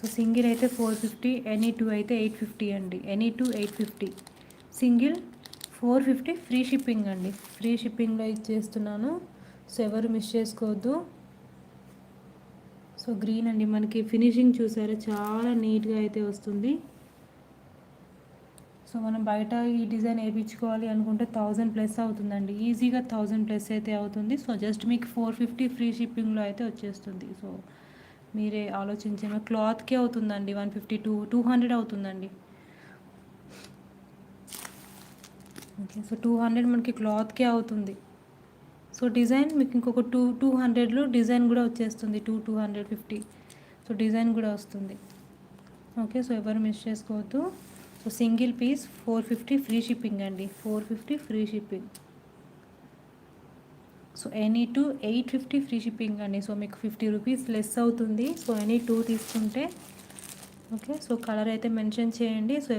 So single అయితే 450, any 2 అయితే 850 అండి. ఎనీ 2 850, సింగిల్ 450 ఫ్రీ షిప్పింగ్ అండి. ఫ్రీ షిప్పింగ్లో ఇచ్చేస్తున్నాను. సో ఎవరు మిస్ చేసుకోవద్దు. సో గ్రీన్ అండి, మనకి ఫినిషింగ్ చూసారా చాలా నీట్గా అయితే వస్తుంది. సో మనం బయట ఈ డిజైన్ వేయించుకోవాలి అనుకుంటే 1000+ అవుతుందండి. ఈజీగా 1000+ అయితే అవుతుంది. సో జస్ట్ మీకు 450 ఫ్రీ షిప్పింగ్లో అయితే వచ్చేస్తుంది. సో మీరే ఆలోచించే క్లాత్కే అవుతుందండి 150 to 200 అవుతుందండి. ఓకే, సో 200 మనకి క్లాత్కే అవుతుంది. సో డిజైన్ మీకు ఇంకొక 200లో డిజైన్ కూడా వచ్చేస్తుంది. 250, సో డిజైన్ కూడా వస్తుంది. ఓకే, సో ఎవరు మిస్ చేసుకోవద్దు. So single piece 450 free shipping అండి. 450 free shipping. So any 2 850 free shipping అండి. సో మీకు 50 రూపీస్ లెస్ అవుతుంది. సో ఎనీ 2 తీసుకుంటే. ఓకే, సో కలర్ అయితే మెన్షన్ చేయండి. సో